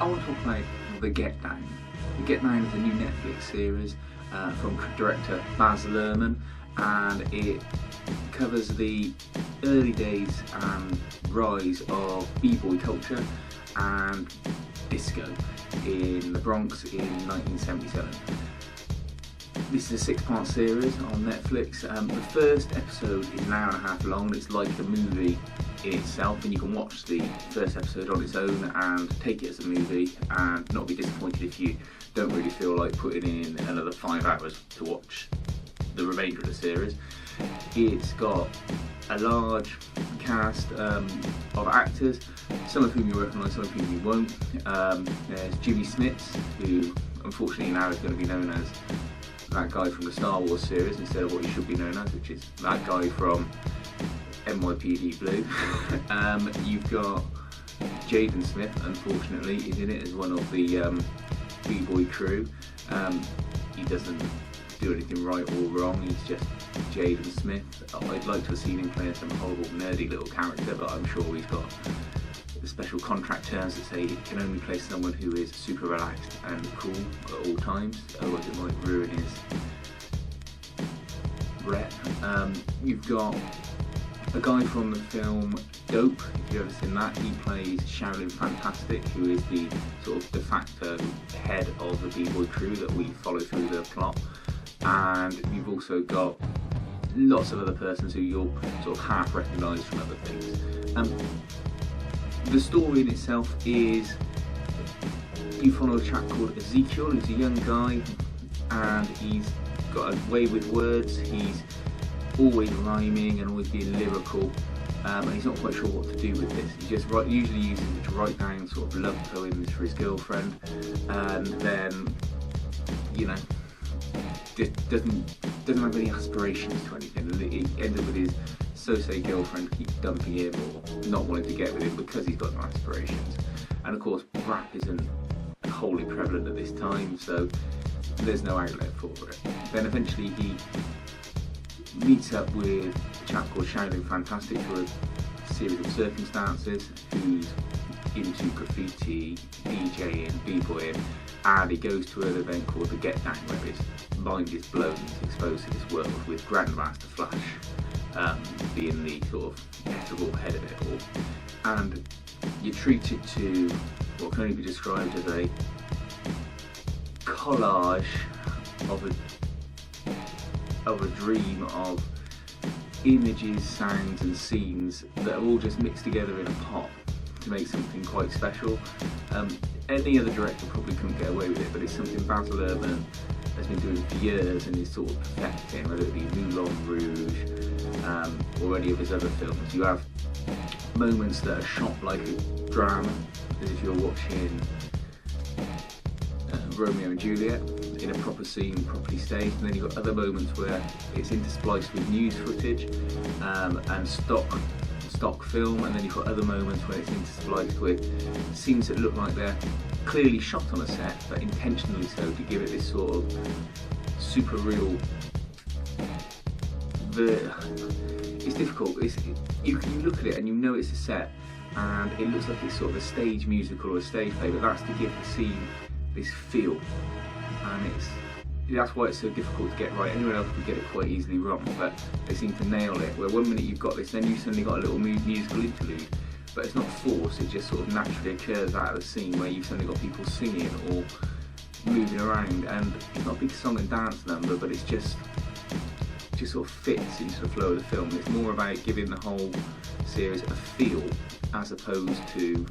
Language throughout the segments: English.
I want to talk about The Get Down. The Get Down is a new Netflix series from director Baz Luhrmann, and it covers the early days and rise of b-boy culture and disco in the Bronx in 1977. This is a 6-part series on Netflix. The first episode is an hour and a half long. It's like a movie in itself, and you can watch the first episode on its own and take it as a movie and not be disappointed if you don't really feel like putting in another 5 hours to watch the remainder of the series. It's got a large cast of actors, some of whom you recognise, some of whom you won't. There's Jimmy Smits, who unfortunately now is going to be known as that guy from the Star Wars series instead of what he should be known as, which is that guy from NYPD Blue. You've got Jaden Smith, unfortunately, is in it as one of the b-boy crew. He doesn't do anything right or wrong, he's just Jaden Smith. I'd like to have seen him playing some horrible nerdy little character, but I'm sure he's got the special contract terms that say he can only play someone who is super relaxed and cool at all times, otherwise it might ruin his rep. You've got a guy from the film Dope, if you've ever seen that. He plays Shaolin Fantastic, who is the sort of de facto head of the b-boy crew that we follow through the plot. And you've also got lots of other persons who you'll sort of half recognise from other things. The story in itself is, you follow a chap called Ezekiel, who's a young guy, and he's got a way with words. He's always rhyming and always being lyrical, and he's not quite sure what to do with this. He just usually uses it to write down sort of love poems for his girlfriend, and then, you know, just doesn't have any aspirations to anything. It ends up with his so-say girlfriend keeps dumping him or not wanting to get with him because he's got no aspirations. And of course, rap isn't wholly prevalent at this time, so there's no outlet for it. Then eventually he meets up with a chap called Shaolin Fantastic through a series of circumstances, who's into graffiti, DJing, b-boying, and he goes to an event called The Get Down, where his mind is blown, he's exposed to this world, with Grandmaster Flash being the sort of ethical head of it all. And you're treated to what can only be described as a collage of a dream of images, sounds and scenes that are all just mixed together in a pot to make something quite special. Any other director probably couldn't get away with it, but it's something Baz Luhrmann has been doing for years and is sort of perfecting, whether it be Moulin Rouge or any of his other films. You have moments that are shot like a drama, as if you're watching Romeo and Juliet in a proper scene, properly staged, and then you've got other moments where it's interspliced with news footage and stock film, and then you've got other moments where it's interspliced with scenes that look like they're clearly shot on a set, but intentionally so, to give it this sort of super real. It's difficult. You look at it and you know it's a set, and it looks like it's sort of a stage musical or a stage play, but that's to give the scene this feel, and that's why it's so difficult to get right. Anyone else could get it quite easily wrong, but they seem to nail it. Where one minute you've got this, then you've suddenly got a little musical interlude, but it's not forced, it just sort of naturally occurs out of the scene where you've suddenly got people singing or moving around, and it's not a big song and dance number, but it's just sort of fits into the flow of the film. It's more about giving the whole series a feel as opposed to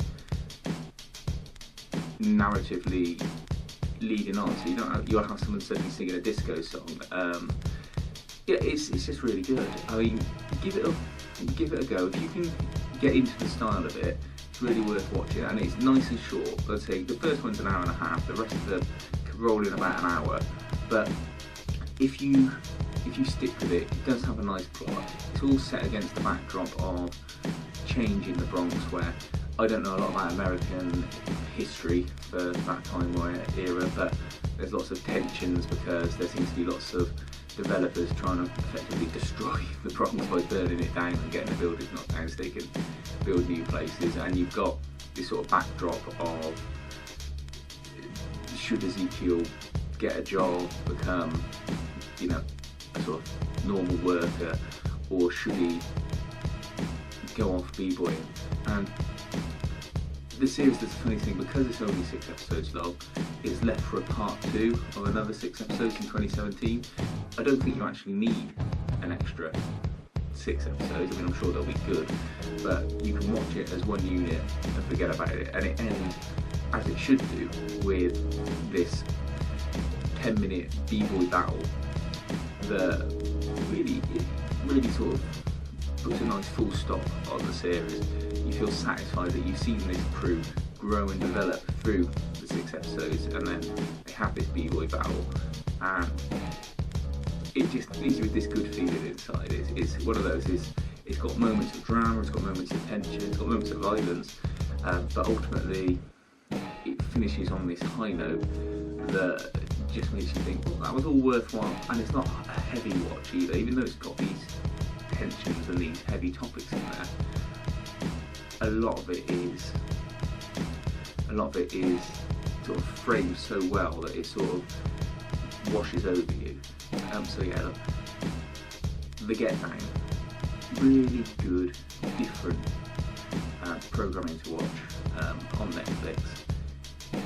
narratively leading on. So you'll have someone suddenly singing a disco song. Yeah, it's just really good. I mean, give it a go. If you can get into the style of it, it's really worth watching, and it's nice and short. I'd say the first one's an hour and a half, the rest of them could roll in about an hour, but if you stick with it, it does have a nice plot. It's all set against the backdrop of change in the Bronx, where I don't know a lot about American history for that time or era, but there's lots of tensions because there seems to be lots of developers trying to effectively destroy the Bronx by burning it down and getting the buildings knocked down so they can build new places. And you've got this sort of backdrop of should Ezekiel get a job, become, you know, a sort of normal worker, or should he go off b-boying? And the series does a funny thing, because it's only 6 episodes long, it's left for a part 2 of another 6 episodes in 2017. I don't think you actually need an extra 6 episodes. I mean, I'm sure they'll be good, but you can watch it as one unit and forget about it, and it ends, as it should do, with this 10-minute b-boy battle that really sort of puts a nice full stop on the series. You feel satisfied that you've seen this crew grow and develop through the 6 episodes, and then they have this b-boy battle, and it just leaves you with this good feeling inside. It's one of those, it's got moments of drama, it's got moments of tension, it's got moments of violence, but ultimately it finishes on this high note that just makes you think, well, that was all worthwhile. And it's not a heavy watch either, even though it's got these tensions and these heavy topics in there. A lot of it is sort of framed so well that it sort of washes over you. So yeah, look, The Get Down, really good, different programming to watch on Netflix.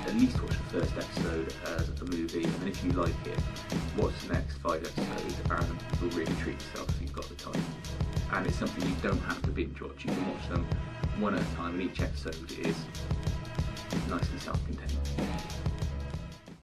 At least watch the first episode as a movie, and then if you like it, watch the next 5 episodes, and you'll really treat yourself if you've got the time. And it's something you don't have to binge watch. You can watch them one at a time, and each episode is nicely self-contained.